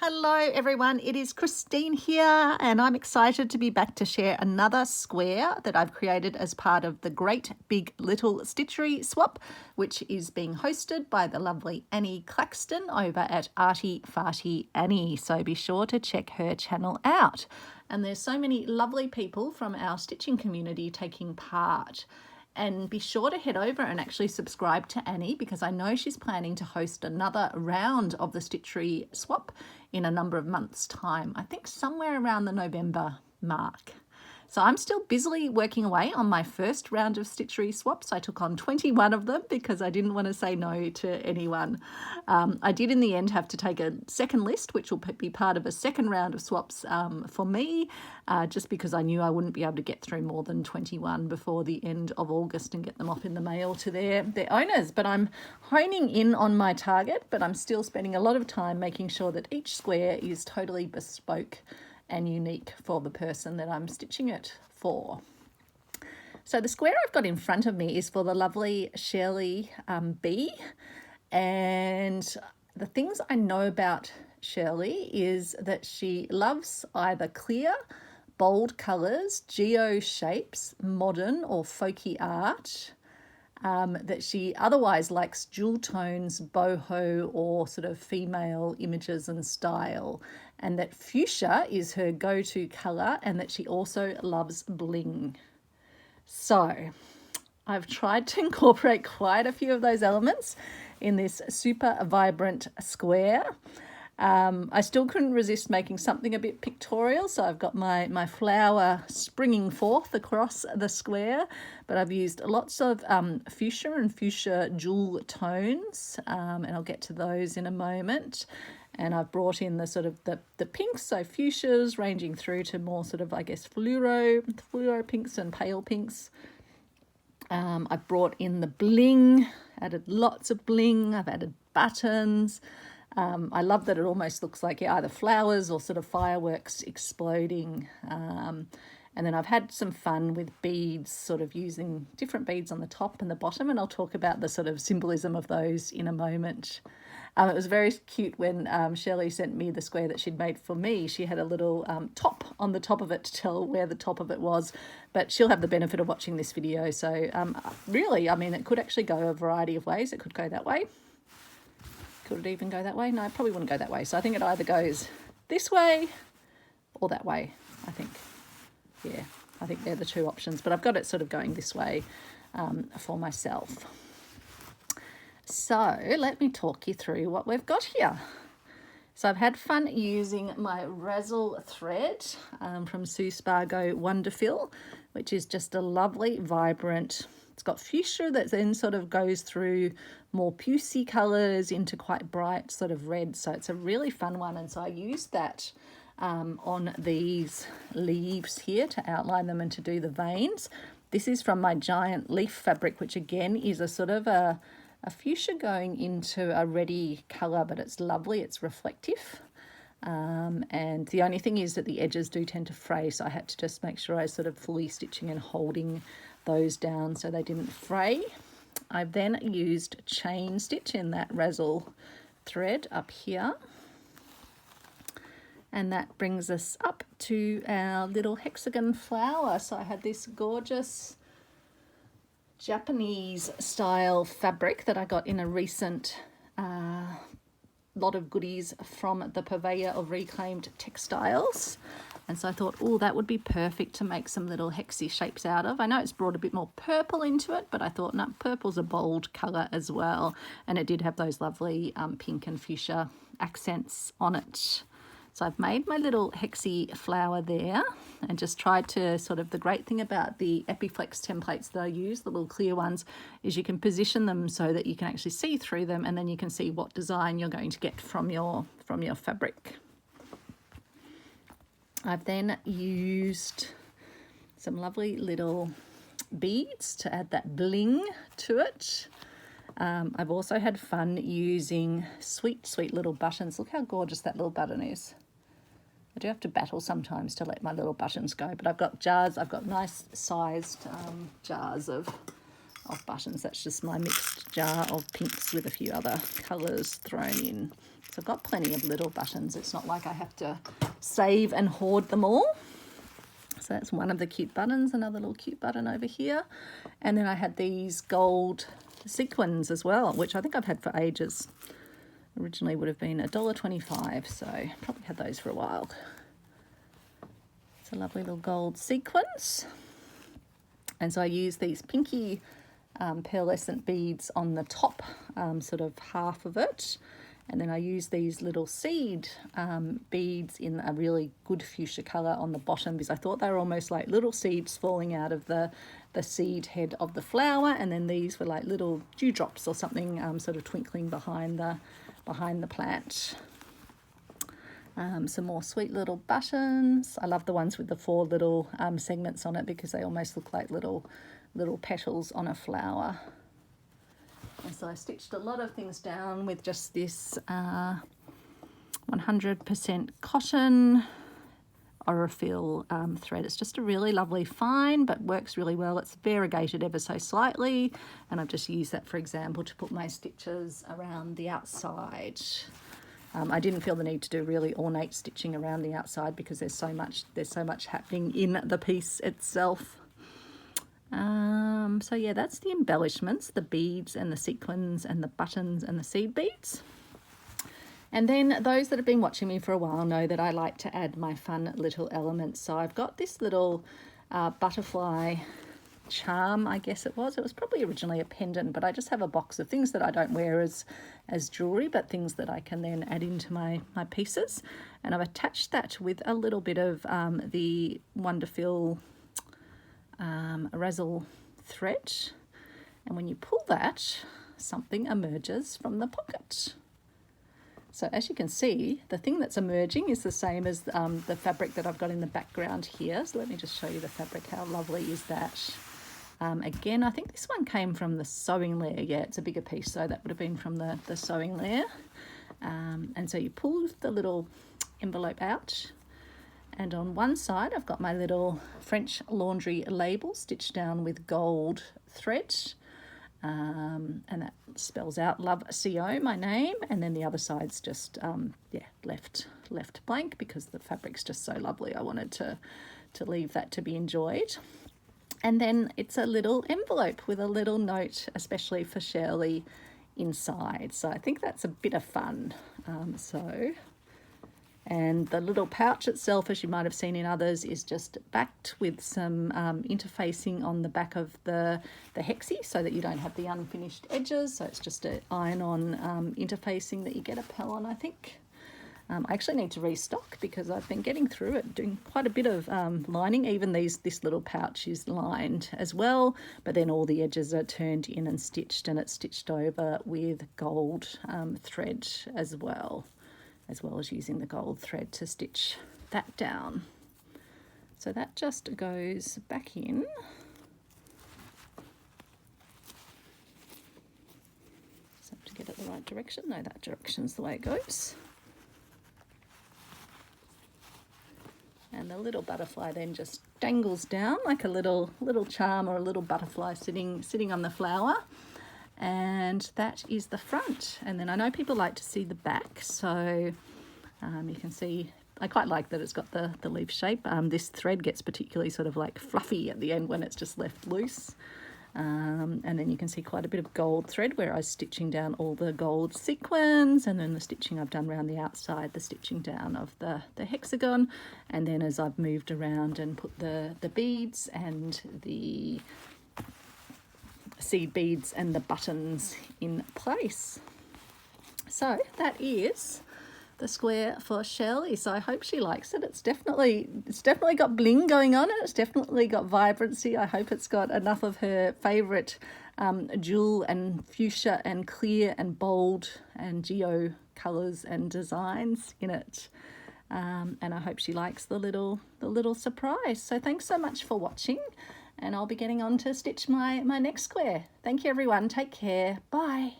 Hello everyone, it is Christine here and I'm excited to be back to share another square that I've created as part of the Great Big Little Stitchery Swap, which is being hosted by the lovely Annie Claxton over at Arty Farty Annie, so be sure to check her channel out. And there's so many lovely people from our stitching community taking part. And be sure to head over and actually subscribe to Annie, because I know she's planning to host another round of the Stitchery Swap in a number of months' time. I think somewhere around the November mark. So I'm still busily working away on my first round of Stitchery swaps. I took on 21 of them because I didn't want to say no to anyone. I did in the end have to take a second list, which will be part of a second round of swaps for me, just because I knew I wouldn't be able to get through more than 21 before the end of August and get them off in the mail to their owners. But I'm honing in on my target, but I'm still spending a lot of time making sure that each square is totally bespoke and unique for the person that I'm stitching it for. So the square I've got in front of me is for the lovely Shirley B, and the things I know about Shirley is that she loves either clear, bold colours, geo shapes, modern or folky art, that she otherwise likes jewel tones, boho, or sort of female images and style, and that fuchsia is her go-to colour, and that she also loves bling. So I've tried to incorporate quite a few of those elements in this super vibrant square. I still couldn't resist making something a bit pictorial, so I've got my flower springing forth across the square, but I've used lots of fuchsia and fuchsia jewel tones, and I'll get to those in a moment. And I've brought in the sort of the pinks, so fuchsias ranging through to more sort of, I guess, fluoro pinks and pale pinks. I've brought in the bling, added lots of bling. I've added buttons. I love that it almost looks like either flowers or sort of fireworks exploding. And then I've had some fun with beads, sort of using different beads on the top and the bottom, and I'll talk about the sort of symbolism of those in a moment. It was very cute when Shirley sent me the square that she'd made for me. She had a little top on the top of it to tell where the top of it was, but she'll have the benefit of watching this video. So really, I mean, it could actually go a variety of ways. It could go that way. Could it even go that way? No, it probably wouldn't go that way. So I think it either goes this way or that way, I think. Yeah, I think they're the two options, but I've got it sort of going this way for myself. So let me talk you through what we've got here. So I've had fun using my Razzle thread from Sue Spargo Wonderfill, which is just a lovely, vibrant, it's got fuchsia that then sort of goes through more pucey colours into quite bright sort of red. So it's a really fun one. And so I used that on these leaves here to outline them and to do the veins. This is from my giant leaf fabric, which again is a sort of a fuchsia going into a reddy colour, but it's lovely, it's reflective. And the only thing is that the edges do tend to fray, so I had to just make sure I was sort of fully stitching and holding those down so they didn't fray. I've then used chain stitch in that Razzle thread up here. And that brings us up to our little hexagon flower. So I had this gorgeous Japanese style fabric that I got in a recent lot of goodies from the purveyor of Reclaimed Textiles. And so I thought, oh, that would be perfect to make some little hexy shapes out of. I know it's brought a bit more purple into it, but I thought, no, purple's a bold colour as well. And it did have those lovely pink and fuchsia accents on it. So I've made my little hexy flower there and just tried to sort of, the great thing about the Epiflex templates that I use, the little clear ones, is you can position them so that you can actually see through them, and then you can see what design you're going to get from your fabric. I've then used some lovely little beads to add that bling to it. I've also had fun using sweet, sweet little buttons. Look how gorgeous that little button is. I do have to battle sometimes to let my little buttons go, but I've got jars, I've got nice sized jars of of buttons. That's just my mixed jar of pinks with a few other colours thrown in. So I've got plenty of little buttons. It's not like I have to save and hoard them all. So that's one of the cute buttons, another little cute button over here. And then I had these gold sequins as well, which I think I've had for ages. Originally would have been $1.25, so probably had those for a while. It's a lovely little gold sequins. And so I use these pinky pearlescent beads on the top, sort of half of it. And then I use these little seed beads in a really good fuchsia colour on the bottom, because I thought they were almost like little seeds falling out of the seed head of the flower. And then these were like little dewdrops or something sort of twinkling behind the plant. Some more sweet little buttons. I love the ones with the 4 little segments on it, because they almost look like little petals on a flower. And so I stitched a lot of things down with just this 100% cotton Aurifil thread. It's just a really lovely fine, but works really well. It's variegated ever so slightly, and I've just used that, for example, to put my stitches around the outside. I didn't feel the need to do really ornate stitching around the outside, because there's so much happening in the piece itself. So yeah, that's the embellishments, the beads and the sequins and the buttons and the seed beads. And then those that have been watching me for a while know that I like to add my fun little elements. So I've got this little butterfly charm, I guess it was. It was probably originally a pendant, but I just have a box of things that I don't wear as jewellery, but things that I can then add into my pieces. And I've attached that with a little bit of the Wonderfil razzle thread, and when you pull that, something emerges from the pocket. So as you can see, the thing that's emerging is the same as the fabric that I've got in the background here. So let me just show you the fabric. How lovely is that? Again, I think this one came from the sewing layer. Yeah, it's a bigger piece, so that would have been from the sewing layer. And so you pull the little envelope out, and on one side I've got my little French laundry label stitched down with gold thread, and that spells out Love CO, my name. And then the other side's just left blank, because the fabric's just so lovely. I wanted to leave that to be enjoyed. And then it's a little envelope with a little note, especially for Shirley, inside. So I think that's a bit of fun. And the little pouch itself, as you might have seen in others, is just backed with some interfacing on the back of the hexie, so that you don't have the unfinished edges. So it's just an iron-on interfacing that you get a pell on, I think. I actually need to restock, because I've been getting through it, doing quite a bit of lining. Even this little pouch is lined as well, but then all the edges are turned in and stitched, and it's stitched over with gold thread as well as using the gold thread to stitch that down. So that just goes back in. So to get it the right direction. No, that direction's the way it goes. And the little butterfly then just dangles down like a little charm, or a little butterfly sitting on the flower. And that is the front. And then I know people like to see the back, so you can see I quite like that it's got the leaf shape. This thread gets particularly sort of like fluffy at the end when it's just left loose. And then you can see quite a bit of gold thread where I was stitching down all the gold sequins, and then the stitching I've done around the outside, the stitching down of the hexagon. And then as I've moved around and put the beads and the seed beads and the buttons in place. So that is the square for Shirley. So I hope she likes it. It's definitely got bling going on, and it's definitely got vibrancy. I hope it's got enough of her favourite jewel and fuchsia and clear and bold and geo colours and designs in it. And I hope she likes the little surprise. So thanks so much for watching, and I'll be getting on to stitch my next square. Thank you everyone. Take care. Bye.